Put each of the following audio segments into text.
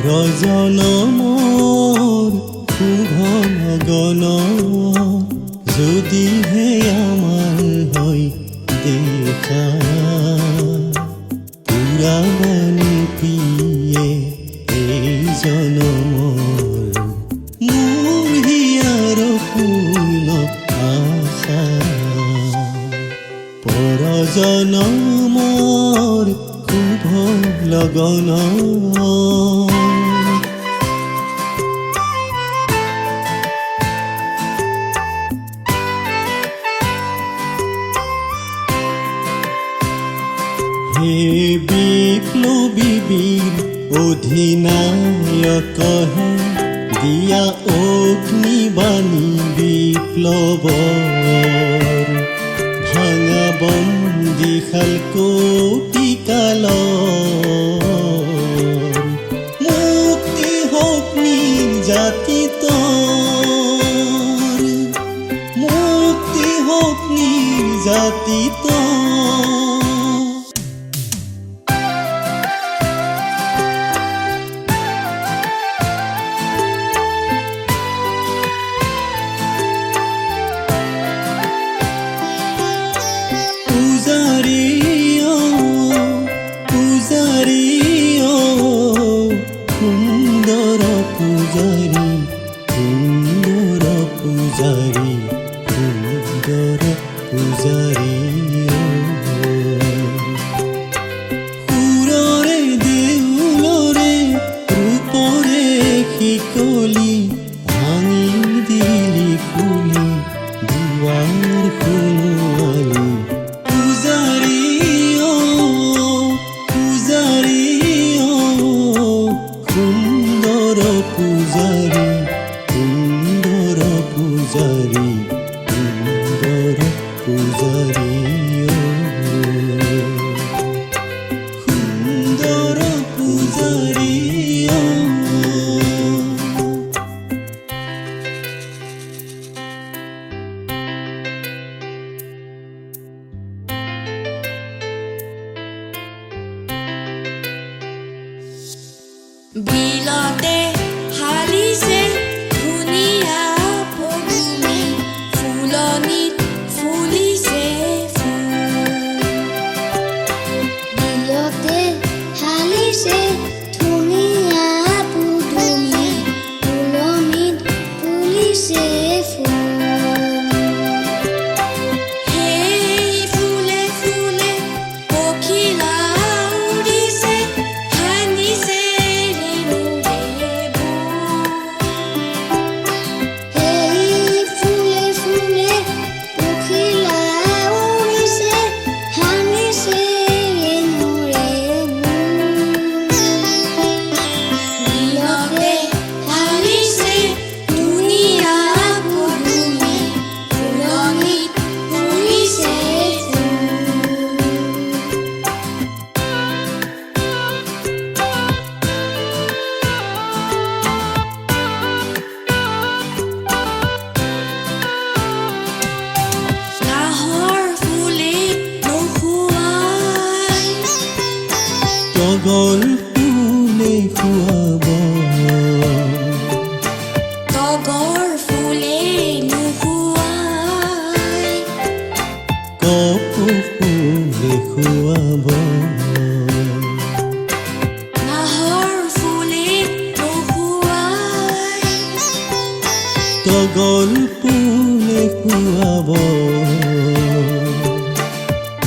জনমৰ শুভ লগন যদিহে আমাৰ হয় দেখা পুৰাণী প্ৰিয়ে এই জনমৰ মোৰ হিয়াৰ ফুল আশা পৰজনমৰ শুভ লগন হে বিপ্লৱী বীৰ অধিনায়ক হে দিয়া অগ্নিবাণী বিপ্লৱৰ ভাঙা বন্দীশাল কৌটিকালৰ মুক্তি হওক নিৰ্যাতিতৰ মুক্তি হওক নিৰ্যাতিতৰ সুন্দৰ পূজাৰী সুন্দৰ পূজাৰী সুন্দৰ পূজাৰী সুৰৰে দেউলৰে ৰূপৰে শিকলি ভাঙি দিলি খুলি দুৱাৰ শুনোৱালি পূজাৰী পূজাৰী সুন্দৰ পূজাৰী সুন্দৰ পূজাৰী সুন্দৰ পূজাৰী সুন্দৰ পূজাৰী বিলতে হালিছে ধুনীয়া পদুমী ফুলনিত ফুলিছে ফুল বিলতে হালিছে ধুনীয়া পদুমী ফুলনিত ফুলিছে ফুল সেই ফুলে ফুলে পখিলা উৰিছে হানিছে তগৰ ফুলে খুৱাব তগৰ ফুলে নুশুৱাই কপৌ ফুলে খুৱাব নাহৰ ফুলে নুশুৱাই তগৰ ফুলে খুৱাব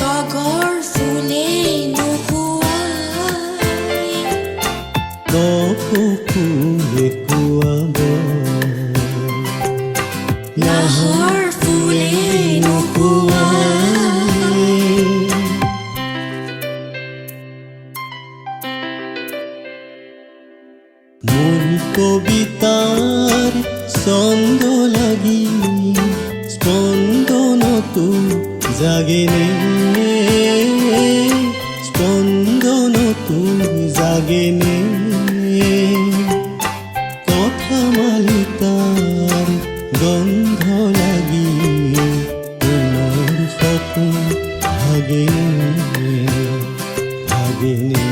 তগৰ ফুলে কপৌ ফুলে খুৱাব নাহৰ ফুলে নুশুৱাই মোৰ কবিতাৰ ছন্দ লাগি স্পন্দনতো জাগেনে স্পন্দনতো জাগেনে কথা মালিতাৰ গন্ধ লাগি পুনৰ সপোন ভাগেনে ভাগেনে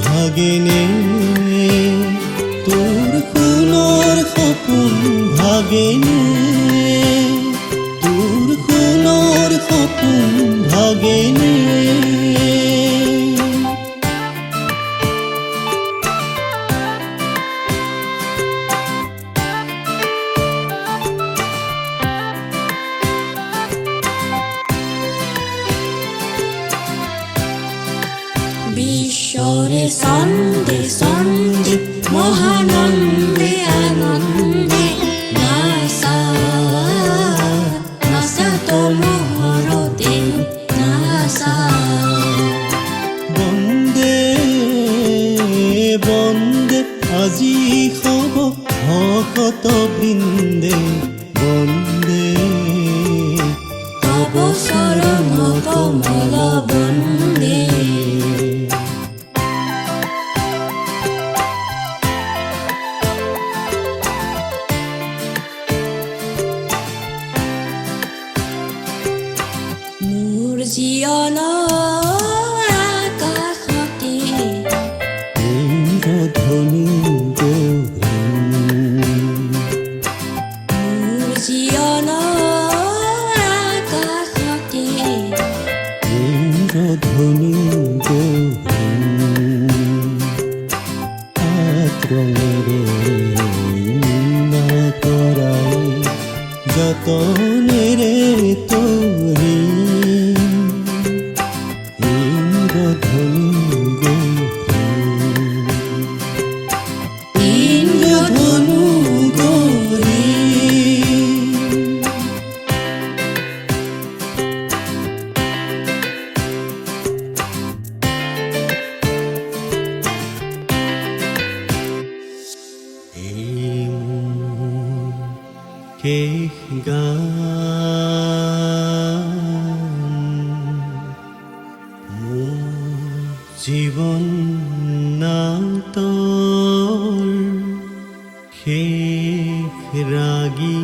ভাগেনে লাগেনে তোৰ সোণৰ সপোন ভাগেনে বিশ্বৰে ছন্দে ছন্দে মহানন্দে আনন্দে নাচা নাচা তলুহৰতে নাচা বন্দে বন্দে আজি হব ভকত বৃন্দে বন্দে তব চৰণ কমল বন্দে মোৰ জীৱনৰ আকাশতে ইন্দ্ৰধনু মোৰ জীৱনৰ আকাশতে ইন্দ্ৰধনু আক্ৰমণে কৰাই যতনেৰে তৰি ইন্দ্ৰধনু গৰি এই মোৰ শেষ গান মোৰ জীৱন নাটৰ শেষ ৰাগী